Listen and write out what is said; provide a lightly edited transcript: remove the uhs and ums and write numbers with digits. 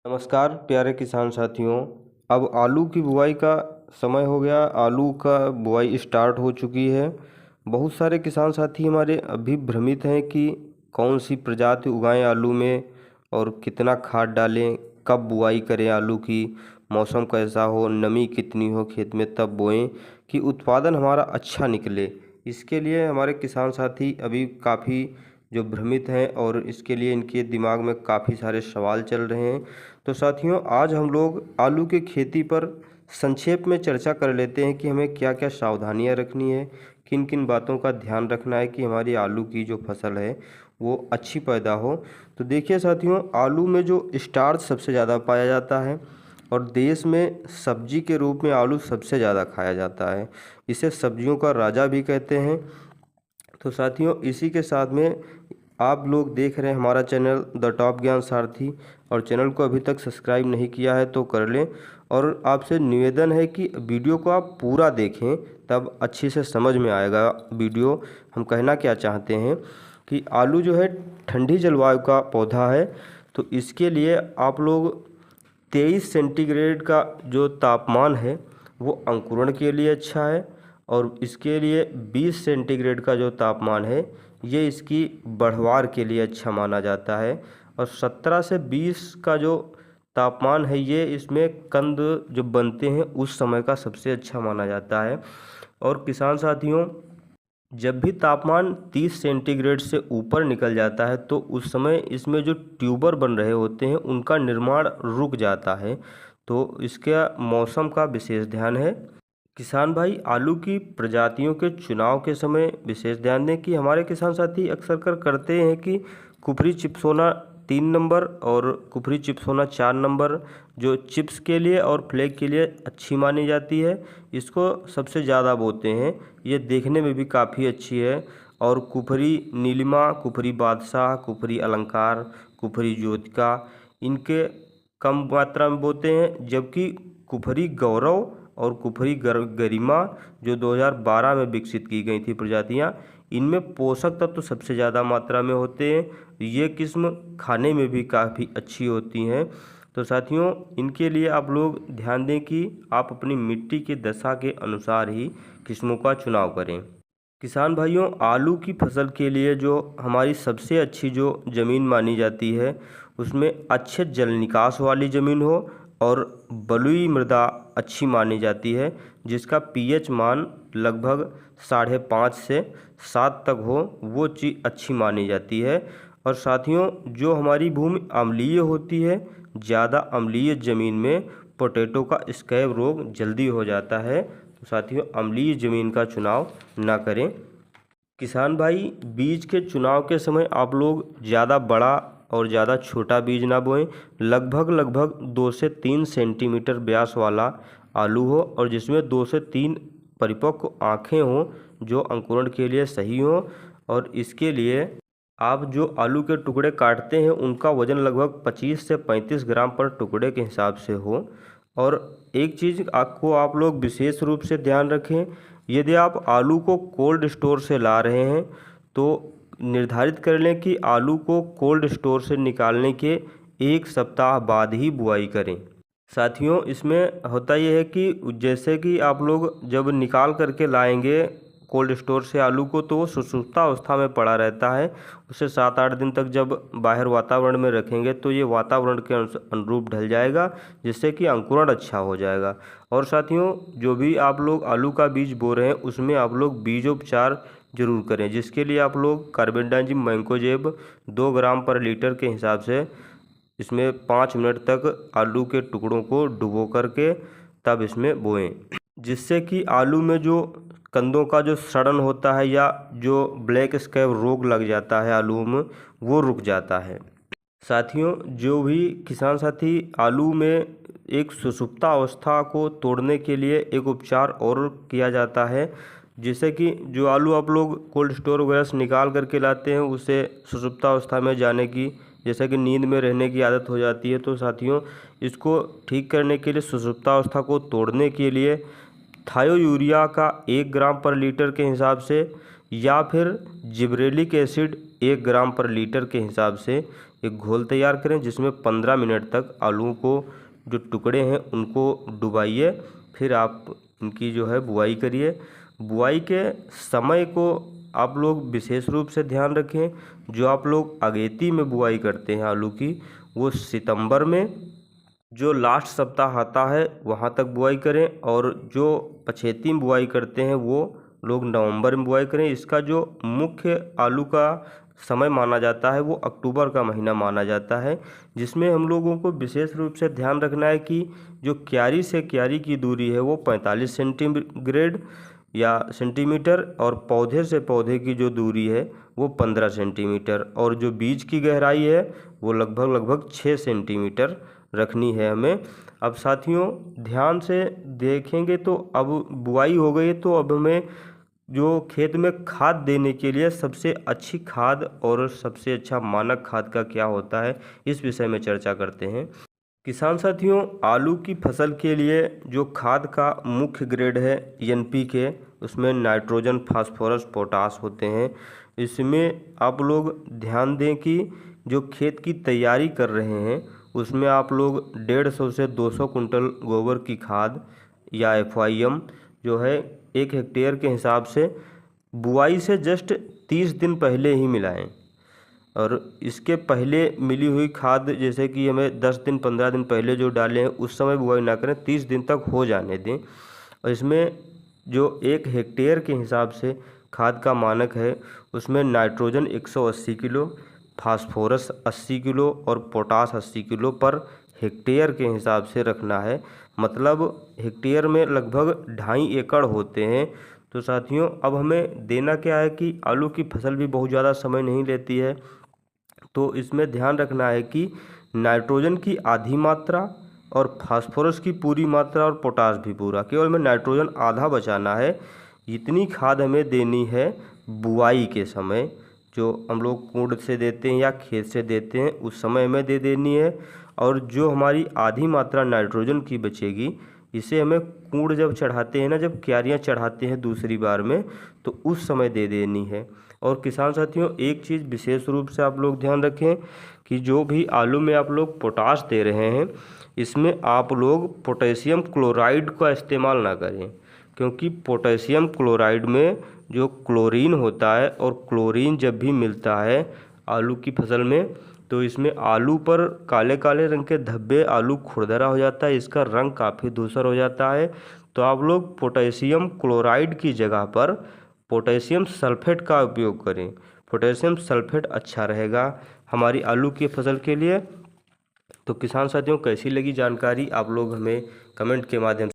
नमस्कार प्यारे किसान साथियों। अब आलू की बुआई का समय हो गया। आलू का बुआई स्टार्ट हो चुकी है। बहुत सारे किसान साथी हमारे अभी भ्रमित हैं कि कौन सी प्रजाति उगाएं आलू में और कितना खाद डालें, कब बुआई करें आलू की, मौसम कैसा हो, नमी कितनी हो खेत में तब बोएं कि उत्पादन हमारा अच्छा निकले। इसके लिए हमारे किसान साथी अभी काफ़ी जो भ्रमित हैं और इसके लिए इनके दिमाग में काफ़ी सारे सवाल चल रहे हैं। तो साथियों, आज हम लोग आलू की खेती पर संक्षेप में चर्चा कर लेते हैं कि हमें क्या क्या सावधानियां रखनी है, किन किन बातों का ध्यान रखना है कि हमारी आलू की जो फसल है वो अच्छी पैदा हो। तो देखिए साथियों, आलू में जो स्टार्च सबसे ज़्यादा पाया जाता है और देश में सब्जी के रूप में आलू सबसे ज़्यादा खाया जाता है। इसे सब्जियों का राजा भी कहते हैं। तो साथियों, इसी के साथ में आप लोग देख रहे हैं हमारा चैनल द टॉप ज्ञान सारथी, और चैनल को अभी तक सब्सक्राइब नहीं किया है तो कर लें। और आपसे निवेदन है कि वीडियो को आप पूरा देखें, तब अच्छे से समझ में आएगा वीडियो। हम कहना क्या चाहते हैं कि आलू जो है ठंडी जलवायु का पौधा है, तो इसके लिए आप लोग 23 सेंटीग्रेड का जो तापमान है वो अंकुरण के लिए अच्छा है, और इसके लिए 20 सेंटीग्रेड का जो तापमान है ये इसकी बढ़वार के लिए अच्छा माना जाता है। और 17 से 20 का जो तापमान है ये इसमें कंद जो बनते हैं उस समय का सबसे अच्छा माना जाता है। और किसान साथियों, जब भी तापमान 30 सेंटीग्रेड से ऊपर निकल जाता है तो उस समय इसमें जो ट्यूबर बन रहे होते हैं उनका निर्माण रुक जाता है। तो इसका मौसम का विशेष ध्यान है। किसान भाई, आलू की प्रजातियों के चुनाव के समय विशेष ध्यान दें कि हमारे किसान साथी अक्सर करते हैं कि कुफरी चिप्सोना 3 नंबर और कुफरी चिप्सोना 4 नंबर जो चिप्स के लिए और फ्लैग के लिए अच्छी मानी जाती है, इसको सबसे ज़्यादा बोते हैं। ये देखने में भी काफ़ी अच्छी है। और कुफरी नीलिमा, कुफरी बादशाह, कुफरी अलंकार, कुफरी ज्योतिका इनके कम मात्रा में बोते हैं, जबकि कुफरी गौरव और कुफरी गरिमा जो 2012 में विकसित की गई थी प्रजातियां, इनमें पोषक तत्व सबसे ज़्यादा मात्रा में होते हैं। ये किस्म खाने में भी काफ़ी अच्छी होती हैं। तो साथियों, इनके लिए आप लोग ध्यान दें कि आप अपनी मिट्टी की दशा के अनुसार ही किस्मों का चुनाव करें। किसान भाइयों, आलू की फसल के लिए जो हमारी सबसे अच्छी जो ज़मीन मानी जाती है उसमें अच्छे जल निकास वाली ज़मीन हो और बलुई मृदा अच्छी मानी जाती है, जिसका पीएच मान लगभग 5.5 से 7 तक हो, वो चीज़ अच्छी मानी जाती है। और साथियों, जो हमारी भूमि अम्लीय होती है, ज़्यादा अम्लीय ज़मीन में पोटैटो का स्कैब रोग जल्दी हो जाता है। तो साथियों, अम्लीय ज़मीन का चुनाव ना करें। किसान भाई, बीज के चुनाव के समय आप लोग ज़्यादा बड़ा और ज़्यादा छोटा बीज ना बोएं। लगभग 2 से 3 सेंटीमीटर व्यास वाला आलू हो और जिसमें 2 से 3 परिपक्व आँखें हों जो अंकुरण के लिए सही हों। और इसके लिए आप जो आलू के टुकड़े काटते हैं उनका वज़न लगभग 25 से 35 ग्राम पर टुकड़े के हिसाब से हो। और एक चीज़ आपको आप लोग विशेष रूप से ध्यान रखें, यदि आप आलू को कोल्ड स्टोर से ला रहे हैं तो निर्धारित कर लें कि आलू को कोल्ड स्टोर से निकालने के 1 सप्ताह बाद ही बुआई करें। साथियों, इसमें होता यह है कि जैसे कि आप लोग जब निकाल करके लाएंगे कोल्ड स्टोर से आलू को तो वो सुसुप्ता अवस्था में पड़ा रहता है। उसे 7-8 दिन तक जब बाहर वातावरण में रखेंगे तो ये वातावरण के अनुरूप ढल जाएगा, जिससे कि अंकुरण अच्छा हो जाएगा। और साथियों, जो भी आप लोग आलू का बीज बो रहे हैं उसमें आप लोग बीजोपचार जरूर करें, जिसके लिए आप लोग कार्बेंडाजिम मैंकोजेब 2 ग्राम पर लीटर के हिसाब से इसमें 5 मिनट तक आलू के टुकड़ों को डुबो करके तब इसमें बोएं, जिससे कि आलू में जो कंदों का जो सड़न होता है या जो ब्लैक स्कैब रोग लग जाता है आलू में, वो रुक जाता है। साथियों, जो भी किसान साथी आलू में एक सुसुप्ता अवस्था को तोड़ने के लिए एक उपचार और किया जाता है, जिससे कि जो आलू आप लोग कोल्ड स्टोर वगैरह से निकाल करके लाते हैं उसे सुसुप्ता अवस्था में जाने की, जैसे कि नींद में रहने की आदत हो जाती है। तो साथियों, इसको ठीक करने के लिए सुसुप्ता अवस्था को तोड़ने के लिए थायो यूरिया का 1 ग्राम पर लीटर के हिसाब से या फिर जिब्रेलिक एसिड 1 ग्राम पर लीटर के हिसाब से एक घोल तैयार करें जिसमें 15 मिनट तक आलूओं को जो टुकड़े हैं उनको डुबाइए। फिर आप इनकी जो है बुआई करिए। बुआई के समय को आप लोग विशेष रूप से ध्यान रखें। जो आप लोग अगेती में बुआई करते हैं आलू की, वो सितंबर में जो लास्ट सप्ताह आता है वहाँ तक बुआई करें, और जो पछेती में बुआई करते हैं वो लोग नवंबर में बुआई करें। इसका जो मुख्य आलू का समय माना जाता है वो अक्टूबर का महीना माना जाता है, जिसमें हम लोगों को विशेष रूप से ध्यान रखना है कि जो क्यारी से क्यारी की दूरी है वो 45 सेंटीग्रेड या सेंटीमीटर, और पौधे से पौधे की जो दूरी है वो 15 सेंटीमीटर, और जो बीज की गहराई है वो लगभग 6 सेंटीमीटर रखनी है हमें। अब साथियों ध्यान से देखेंगे तो अब बुआई हो गई, तो अब हमें जो खेत में खाद देने के लिए सबसे अच्छी खाद और सबसे अच्छा मानक खाद का क्या होता है, इस विषय में चर्चा करते हैं। किसान साथियों, आलू की फसल के लिए जो खाद का मुख्य ग्रेड है NPK, उसमें नाइट्रोजन, फास्फोरस, पोटास होते हैं। इसमें आप लोग ध्यान दें कि जो खेत की तैयारी कर रहे हैं उसमें आप लोग 150 से 200 कुंटल गोबर की खाद या FIM जो है 1 हेक्टेयर के हिसाब से बुआई से जस्ट 30 दिन पहले ही मिलाएं। और इसके पहले मिली हुई खाद जैसे कि हमें 10 दिन 15 दिन पहले जो डालें उस समय बुआई ना करें, 30 दिन तक हो जाने दें। और इसमें जो 1 हेक्टेयर के हिसाब से खाद का मानक है उसमें नाइट्रोजन 180 किलो, फास्फोरस 80 किलो और पोटास 80 किलो पर हेक्टेयर के हिसाब से रखना है। मतलब हेक्टेयर में लगभग 2.5 एकड़ होते हैं। तो साथियों अब हमें देना क्या है कि आलू की फसल भी बहुत ज़्यादा समय नहीं लेती है, तो इसमें ध्यान रखना है कि नाइट्रोजन की आधी मात्रा और फास्फोरस की पूरी मात्रा और पोटास भी पूरा, केवल हमें नाइट्रोजन आधा बचाना है। इतनी खाद हमें देनी है बुआई के समय, जो हम लोग कूड़ से देते हैं या खेत से देते हैं उस समय हमें दे देनी है। और जो हमारी आधी मात्रा नाइट्रोजन की बचेगी इसे हमें कूड़ जब चढ़ाते हैं ना, जब क्यारियाँ चढ़ाते हैं दूसरी बार में, तो उस समय दे देनी है। और किसान साथियों एक चीज़ विशेष रूप से आप लोग ध्यान रखें कि जो भी आलू में आप लोग पोटाश दे रहे हैं इसमें आप लोग पोटेशियम क्लोराइड का इस्तेमाल ना करें, क्योंकि पोटेशियम क्लोराइड में जो क्लोरीन होता है, और क्लोरीन जब भी मिलता है आलू की फसल में तो इसमें आलू पर काले काले रंग के धब्बे, आलू खुरदरा हो जाता है, इसका रंग काफ़ी धूसर हो जाता है। तो आप लोग पोटेशियम क्लोराइड की जगह पर पोटेशियम सल्फेट का उपयोग करें। पोटेशियम सल्फेट अच्छा रहेगा हमारी आलू की फसल के लिए। तो किसान साथियों कैसी लगी जानकारी आप लोग हमें कमेंट के माध्यम